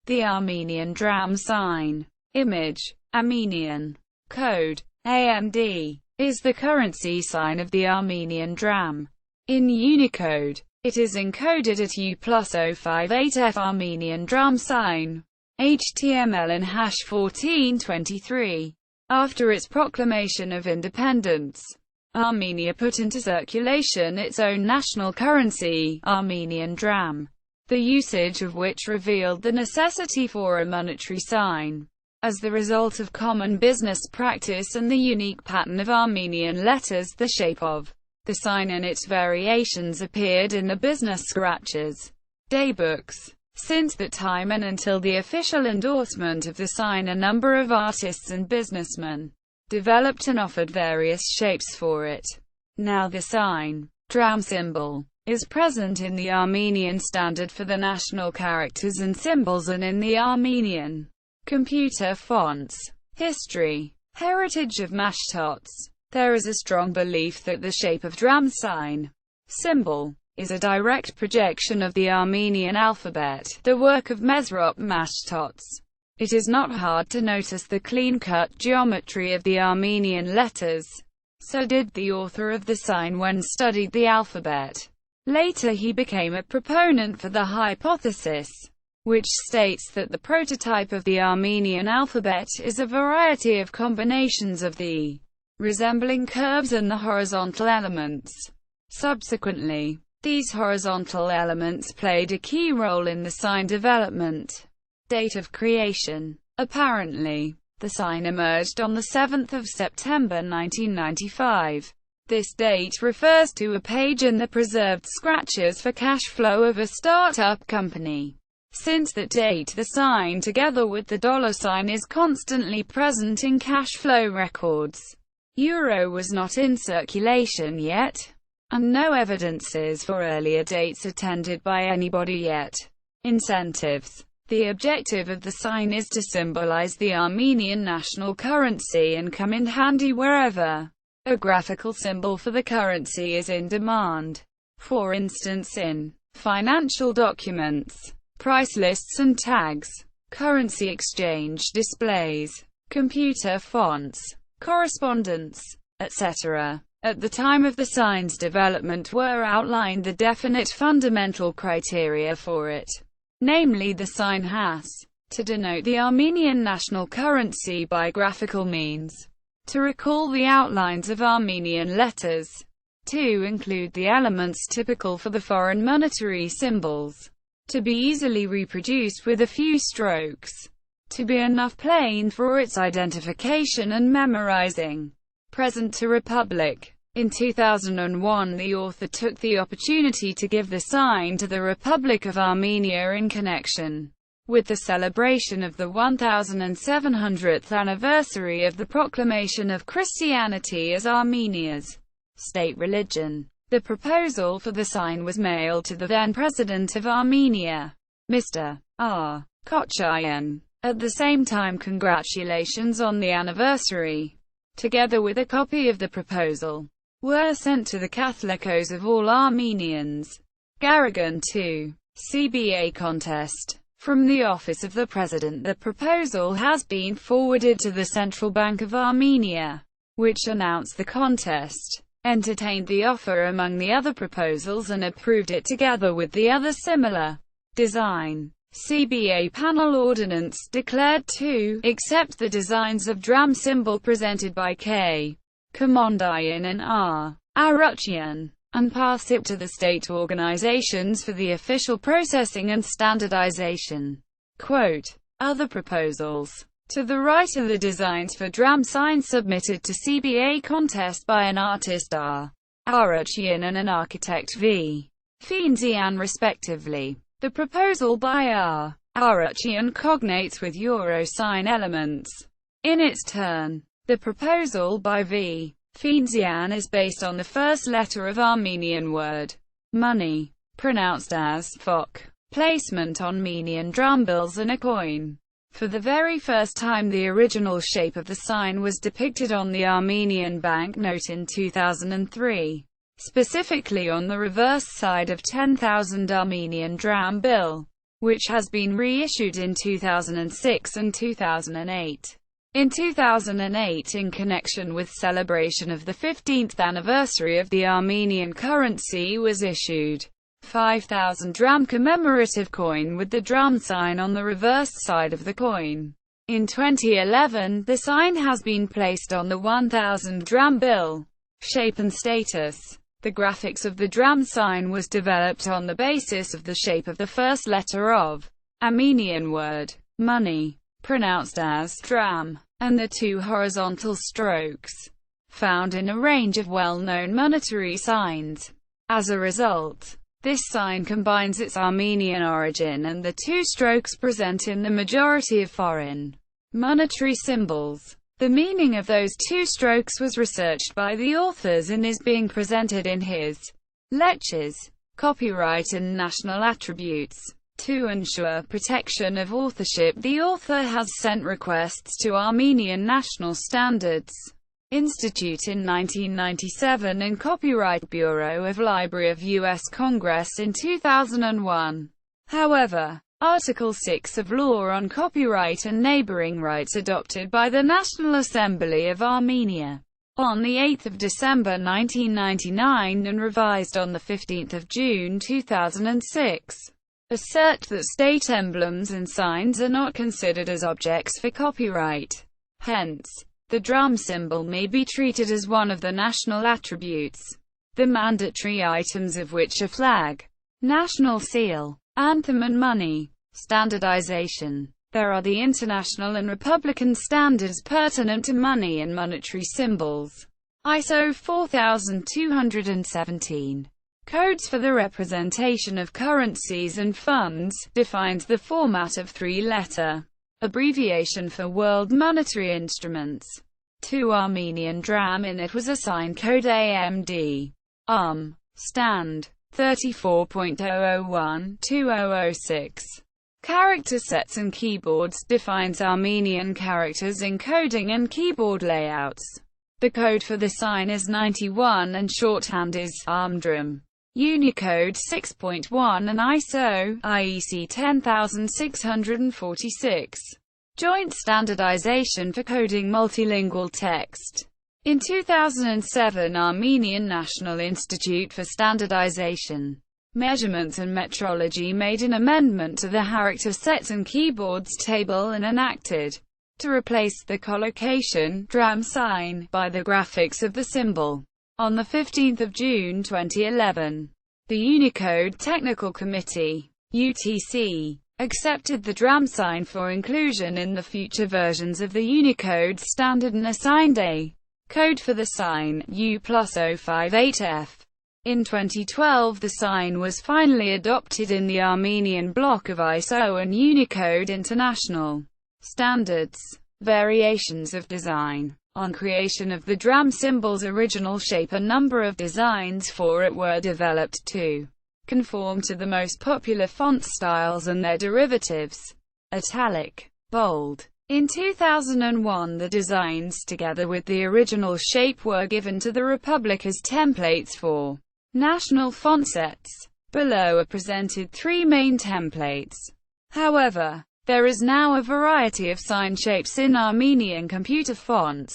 The Armenian dram sign. Image. Armenian. Code. AMD. Is the currency sign of the Armenian dram. In Unicode, it is encoded at U+058F Armenian dram sign. HTML and #1423. After its proclamation of independence, Armenia put into circulation its own national currency, Armenian dram, the usage of which revealed the necessity for a monetary sign. As the result of common business practice and the unique pattern of Armenian letters, the shape of the sign and its variations appeared in the business scratches, daybooks. Since that time and until the official endorsement of the sign, a number of artists and businessmen developed and offered various shapes for it. Now the sign, dram symbol, is present in the Armenian standard for the national characters and symbols and in the Armenian computer fonts. History. Heritage of mashtots. There is a strong belief that the shape of dram sign symbol is a direct projection of the Armenian alphabet, the work of Mesrop Mashtots. It is not hard to notice the clean-cut geometry of the Armenian letters. So did the author of the sign when studied the alphabet. Later he became a proponent for the hypothesis, which states that the prototype of the Armenian alphabet is a variety of combinations of the resembling curves and the horizontal elements. Subsequently, these horizontal elements played a key role in the sign development. Date of creation. Apparently, the sign emerged on the 7th of September 1995. This date refers to a page in the preserved scratches for cash flow of a startup company. Since that date, the sign together with the dollar sign is constantly present in cash flow records. Euro was not in circulation yet, and no evidences for earlier dates attended by anybody yet. Incentives. The objective of the sign is to symbolize the Armenian national currency and come in handy wherever a graphical symbol for the currency is in demand. For instance, in financial documents, price lists and tags, currency exchange displays, computer fonts, correspondence, etc. At the time of the sign's development were outlined the definite fundamental criteria for it. Namely, the sign has to denote the Armenian national currency by graphical means, to recall the outlines of Armenian letters, to include the elements typical for the foreign monetary symbols, to be easily reproduced with a few strokes, to be enough plain for its identification and memorizing. Present to Republic. In 2001, the author took the opportunity to give the sign to the Republic of Armenia in connection with the celebration of the 1700th anniversary of the proclamation of Christianity as Armenia's state religion. The proposal for the sign was mailed to the then President of Armenia, Mr. R. Kochayan. At the same time, congratulations on the anniversary, together with a copy of the proposal, were sent to the Catholicos of all Armenians. Garrigan 2. CBA contest. From the Office of the President, the proposal has been forwarded to the Central Bank of Armenia, which announced the contest, entertained the offer among the other proposals and approved it together with the other similar design. CBA panel ordinance declared to accept the designs of dram symbol presented by K. Komondayan and R. Aruchian, and pass it to the state organizations for the official processing and standardization. Quote, other proposals. To the right are the designs for dram signs submitted to CBA contest by an artist R. Aruchian and an architect V. Fienzian respectively. The proposal by R. Aruchian cognates with euro sign elements. In its turn, the proposal by V. Fienzian is based on the first letter of Armenian word money, pronounced as fok, placement on Armenian dram bills and a coin. For the very first time, the original shape of the sign was depicted on the Armenian banknote in 2003. Specifically on the reverse side of 10,000 Armenian dram bill. which has been reissued in 2006 and 2008. In 2008, in connection with celebration of the 15th anniversary of the Armenian currency, was issued 5,000 dram commemorative coin with the dram sign on the reversed side of the coin. In 2011, the sign has been placed on the 1,000 dram bill. Shape and status. The graphics of the dram sign was developed on the basis of the shape of the first letter of Armenian word, money, pronounced as dram, and the two horizontal strokes, found in a range of well-known monetary signs. As a result, this sign combines its Armenian origin and the two strokes present in the majority of foreign monetary symbols. The meaning of those two strokes was researched by the authors and is being presented in his lectures. Copyright and national attributes. To ensure protection of authorship, the author has sent requests to Armenian National Standards Institute in 1997 and Copyright Bureau of Library of U.S. Congress in 2001. However, Article 6 of Law on Copyright and Neighboring Rights, adopted by the National Assembly of Armenia on 8 December 1999 and revised on 15 June 2006, assert that state emblems and signs are not considered as objects for copyright. Hence, the dram symbol may be treated as one of the national attributes, the mandatory items of which are flag, national seal, anthem and money. Standardization. There are the international and republican standards pertinent to money and monetary symbols. ISO 4217. Codes for the representation of currencies and funds, defines the format of three-letter abbreviation for world monetary instruments. To Armenian dram, in it was assigned code AMD. Stand 34.001-2006. Character sets and keyboards, defines Armenian characters encoding and keyboard layouts. The code for the sign is 91 and shorthand is ARMDRAM. Unicode 6.1 and ISO IEC 10646. Joint standardization for coding multilingual text. In 2007, Armenian National Institute for Standardization, Measurements and Metrology made an amendment to the character sets and keyboards table and enacted to replace the collocation dram sign by the graphics of the symbol. On 15 June 2011, the Unicode Technical Committee (UTC) accepted the dram sign for inclusion in the future versions of the Unicode standard and assigned a code for the sign, U+058F. In 2012, the sign was finally adopted in the Armenian block of ISO and Unicode International Standards. Variations of design. On creation of the dram symbol's original shape, a number of designs for it were developed to conform to the most popular font styles and their derivatives. Italic, bold. In 2001, the designs, together with the original shape, were given to the Republic as templates for national font sets. Below are presented three main templates. However, there is now a variety of sign shapes in Armenian computer fonts.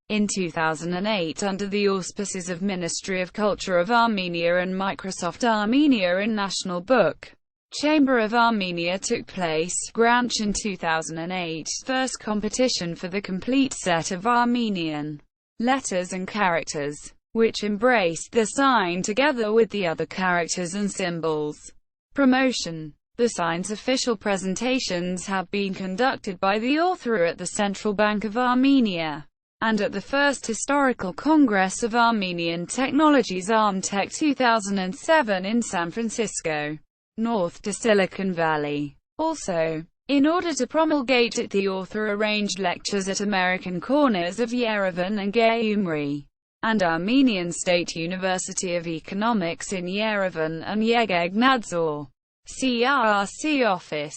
In 2008, under the auspices of Ministry of Culture of Armenia and Microsoft Armenia and National Book Chamber of Armenia, took place Granch in 2008, first competition for the complete set of Armenian letters and characters, which embraced the sign together with the other characters and symbols. Promotion. The sign's official presentations have been conducted by the author at the Central Bank of Armenia, and at the First Historical Congress of Armenian Technologies Armtech 2007 in San Francisco, north to Silicon Valley. Also, in order to promulgate it, the author arranged lectures at American corners of Yerevan and Gyumri, and Armenian State University of Economics in Yerevan and Yegegnadzor. CRRC office.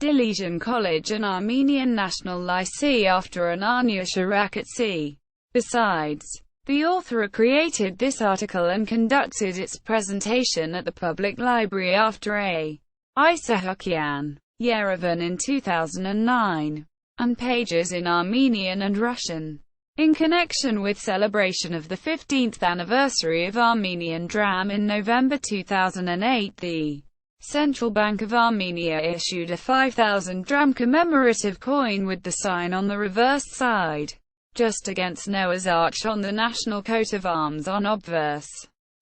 Dilezian College and Armenian National Lycée after Ananya Shirak at C. Besides, the author created this article and conducted its presentation at the public library after a Isahakyan, Yerevan in 2009, and pages in Armenian and Russian. In connection with celebration of the 15th anniversary of Armenian Dram in November 2008, the Central Bank of Armenia issued a 5,000 dram commemorative coin with the sign on the reversed side, just against Noah's Arch on the national coat of arms on obverse.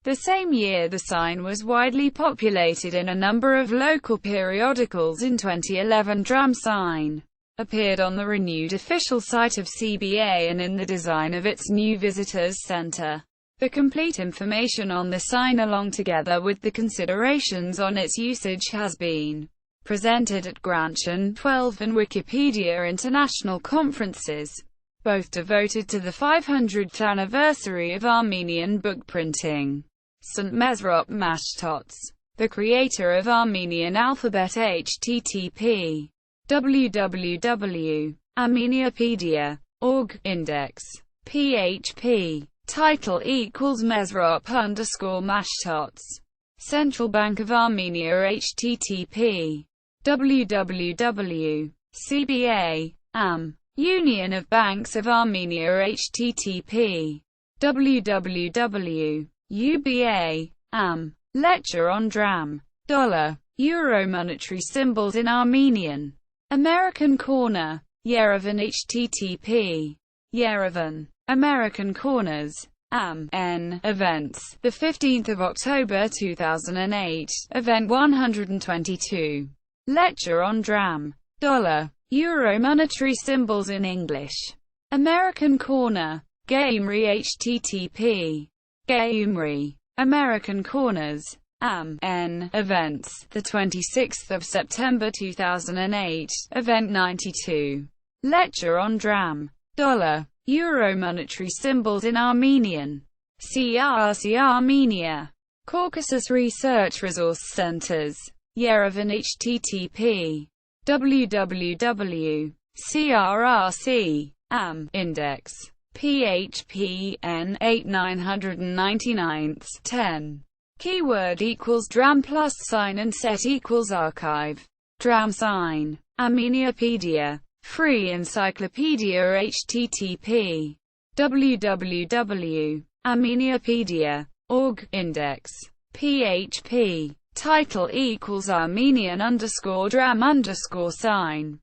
The same year the sign was widely populated in a number of local periodicals. In 2011, Dram Sign appeared on the renewed official site of CBA and in the design of its new visitors center. The complete information on the sign, along together with the considerations on its usage, has been presented at Grantian 12 and Wikipedia International conferences, both devoted to the 500th anniversary of Armenian book printing. St. Mesrop Mashtots, the creator of Armenian alphabet, http www.armeniapedia.org, index, php, title equals Mesrop_Mashtots, Central Bank of Armenia, http www.cba.am, Union of Banks of Armenia, http www.uba.am, Lecture on Dram, Dollar, Euro monetary symbols in Armenian. American Corner, Yerevan, http Yerevan, American Corners, Am.N, Events, 15 October 2008, Event 122. Lecture on Dram, Dollar, Euro monetary symbols in English. American Corner, Gaumri, http Gaumri, American Corners, Am.N, Events, 26 September 2008, Event 92. Lecture on Dram, Dollar, Euro monetary symbols in Armenian. CRC Armenia, Caucasus Research Resource Centers, Yerevan, http www.crrc.am, index, php n8999/10. Keyword equals Dram plus sign and set equals archive. Dram sign. Armeniapedia. Free encyclopedia, http www.armeniapedia.org, index, php. Title equals Armenian_Dram_sign.